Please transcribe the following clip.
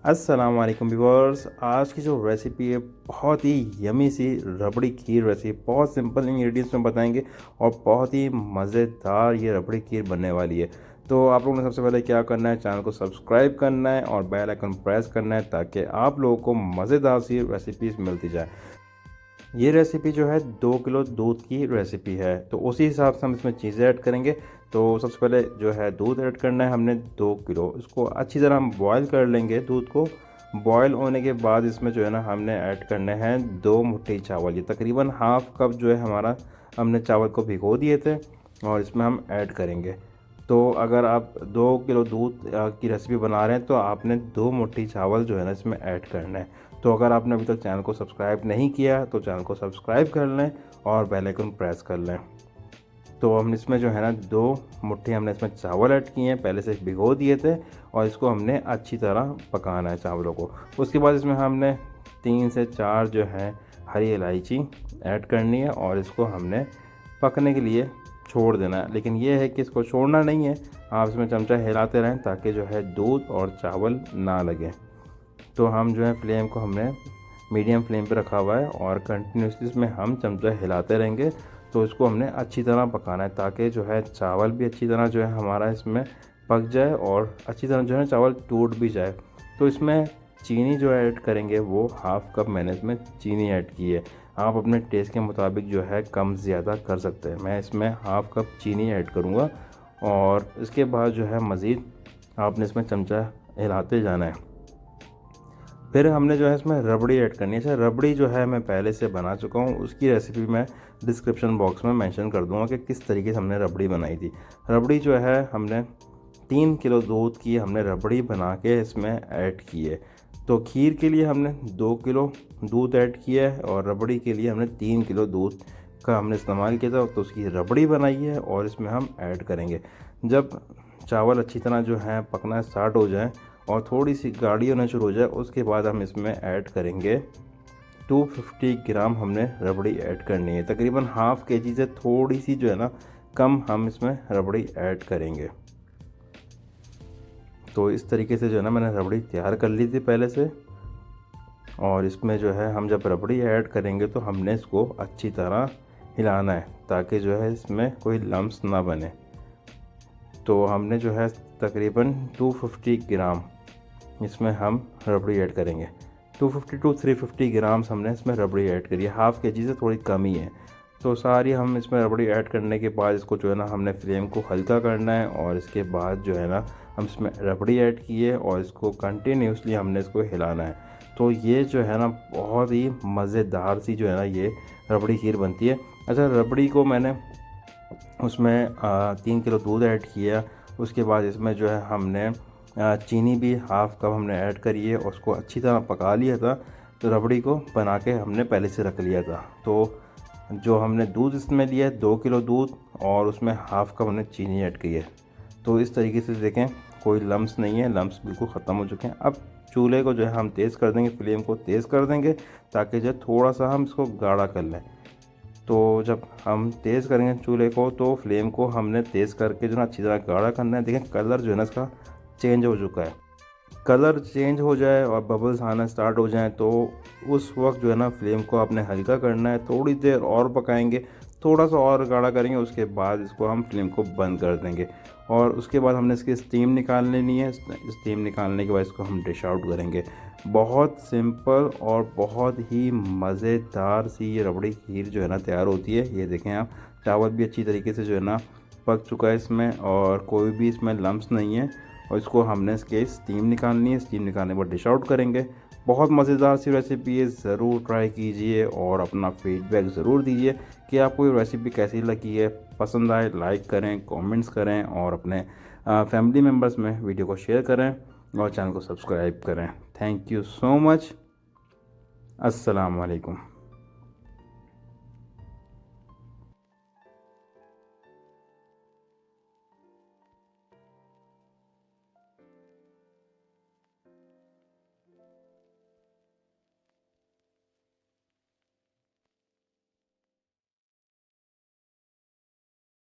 अस्सलाम वालेकुम व्यूअर्स। आज की जो रेसिपी है बहुत ही यमी सी रबड़ी खीर रेसिपी, बहुत सिंपल इंग्रेडिएंट्स में बताएंगे और बहुत ही मज़ेदार ये रबड़ी खीर बनने वाली है। तो आप लोगों ने सबसे पहले क्या करना है, चैनल को सब्सक्राइब करना है और बेल आइकन प्रेस करना है ताकि आप लोगों को मज़ेदार सी रेसिपीज़ मिलती जाए। ये रेसिपी जो है 2 किलो दूध की रेसिपी है, तो उसी हिसाब से हम इसमें चीज़ें ऐड करेंगे। तो सबसे पहले जो है दूध ऐड करना है हमने 2 किलो, इसको अच्छी तरह हम बॉयल कर लेंगे। दूध को बॉयल होने के बाद इसमें जो है ना हमने ऐड करने हैं 2 मुट्ठी चावल, ये तकरीबन हाफ़ कप जो है हमारा, हमने चावल को भिगो दिए थे और इसमें हम ऐड करेंगे। तो अगर आप 2 किलो दूध की रेसिपी बना रहे हैं तो आपने 2 मुट्ठी चावल जो है ना इसमें ऐड करना है। तो अगर आपने अभी तक चैनल को सब्सक्राइब नहीं किया तो चैनल को सब्सक्राइब कर लें और बेल आइकन प्रेस कर लें। तो हम इसमें जो है ना 2 मुट्ठी हमने इसमें चावल ऐड किए हैं, पहले से भिगो दिए थे और इसको हमने अच्छी तरह पकाना है चावलों को। उसके बाद इसमें हमने 3 से 4 जो है हरी इलायची ऐड करनी है और इसको हमने पकने के लिए छोड़ देना है। लेकिन ये है कि इसको छोड़ना नहीं है, आप इसमें चमचा हिलाते रहें ताकि जो है दूध और चावल ना लगे। तो हम जो है फ्लेम को हमने मीडियम फ्लेम पे रखा हुआ है और कंटिन्यूसली इसमें हम चमचा हिलाते रहेंगे। तो इसको हमने अच्छी तरह पकाना है ताकि जो है चावल भी अच्छी तरह जो है हमारा इसमें पक जाए और अच्छी तरह जो है चावल टूट भी जाए। तो इसमें चीनी जो ऐड करेंगे वो हाफ़ कप मैंने इसमें चीनी ऐड की है। आप अपने टेस्ट के मुताबिक जो है कम ज़्यादा कर सकते हैं। मैं इसमें हाफ़ कप चीनी ऐड करूँगा और इसके बाद जो है मज़ीद आपने इसमें चमचा हिलाते जाना है। फिर हमने जो है इसमें रबड़ी ऐड करनी है। अच्छा, रबड़ी जो है मैं पहले से बना चुका हूँ, उसकी रेसिपी मैं डिस्क्रिप्शन बॉक्स में मेंशन कर दूँगा कि किस तरीके से हमने रबड़ी बनाई थी। रबड़ी जो है हमने 3 किलो दूध की हमने रबड़ी बना के इसमें ऐड की है। तो खीर के लिए हमने 2 किलो दूध ऐड किया है और रबड़ी के लिए हमने 3 किलो दूध का हमने इस्तेमाल किया था। तो उसकी रबड़ी बनाई है और इसमें हम ऐड करेंगे। जब चावल अच्छी तरह जो है पकना स्टार्ट हो जाए और थोड़ी सी गाढ़ी होना शुरू हो जाए, उसके बाद हम इसमें ऐड करेंगे 250 ग्राम हमने रबड़ी ऐड करनी है। तकरीबन हाफ़ केजी से थोड़ी सी जो है ना कम हम इसमें रबड़ी ऐड करेंगे। तो इस तरीके से जो है ना मैंने रबड़ी तैयार कर ली थी पहले से। और इसमें जो है हम जब रबड़ी ऐड करेंगे तो हमने इसको अच्छी तरह हिलाना है ताकि जो है इसमें कोई लम्स ना बने। तो हमने जो है तकरीबन 250 ग्राम इसमें हम रबड़ी ऐड करेंगे। 250 टू 350 ग्राम्स हमने इसमें रबड़ी ऐड करी है, हाफ़ केजी से थोड़ी कम ही है। तो सारी हम इसमें रबड़ी ऐड करने के बाद इसको जो है ना हमने फ्लेम को हल्का करना है और इसके बाद जो है ना हम इसमें रबड़ी ऐड की है और इसको कंटिन्यूसली हमने इसको हिलाना है। तो ये जो है ना बहुत ही मज़ेदार सी जो है ना ये रबड़ी खीर बनती है। अच्छा, रबड़ी को मैंने उसमें 3 किलो दूध ऐड किया। उसके बाद इसमें जो है हमने चीनी भी हाफ़ कप हमने ऐड करी है और उसको अच्छी तरह पका लिया था। तो रबड़ी को बना के हमने पहले से रख लिया था। तो जो हमने दूध इसमें लिया है 2 किलो दूध और उसमें हाफ़ कप हमने चीनी ऐड की है। तो इस तरीके से देखें कोई लम्स नहीं है, लम्स बिल्कुल ख़त्म हो चुके हैं। अब चूल्हे को जो है हम तेज़ कर देंगे, फ्लेम को तेज़ कर देंगे ताकि जो थोड़ा सा हम इसको गाढ़ा कर लें। तो जब हम तेज़ करेंगे चूल्हे को तो फ्लेम को हमने तेज़ करके जो ना अच्छी तरह गाढ़ा करना है। देखें कलर जो है ना इसका चेंज हो चुका है। कलर चेंज हो जाए और बबल्स आना स्टार्ट हो जाएं तो उस वक्त जो है ना फ्लेम को आपने हल्का करना है। थोड़ी देर और पकाएंगे, थोड़ा सा और गाढ़ा करेंगे, उसके बाद इसको हम फ्लेम को बंद कर देंगे और उसके बाद हमने इसकी स्टीम निकाल लेनी है। स्टीम निकालने के बाद इसको हम डिश आउट करेंगे। बहुत सिंपल और बहुत ही मज़ेदार सी ये रबड़ी खीर जो है ना तैयार होती है। ये देखें आप, चावल भी अच्छी तरीके से जो है ना पक चुका है इसमें और कोई भी इसमें लम्स नहीं है। और इसको हमने इसके स्टीम निकालनी है। स्टीम निकालने के बाद डिश आउट करेंगे। बहुत मज़ेदार सी रेसिपी है, ज़रूर ट्राई कीजिए और अपना फीडबैक ज़रूर दीजिए कि आपको ये रेसिपी कैसी लगी है। पसंद आए लाइक करें, कमेंट्स करें और अपने फैमिली मेम्बर्स में वीडियो को शेयर करें और चैनल को सब्सक्राइब करें। Thank you so much. अस्सलाम वालेकुम।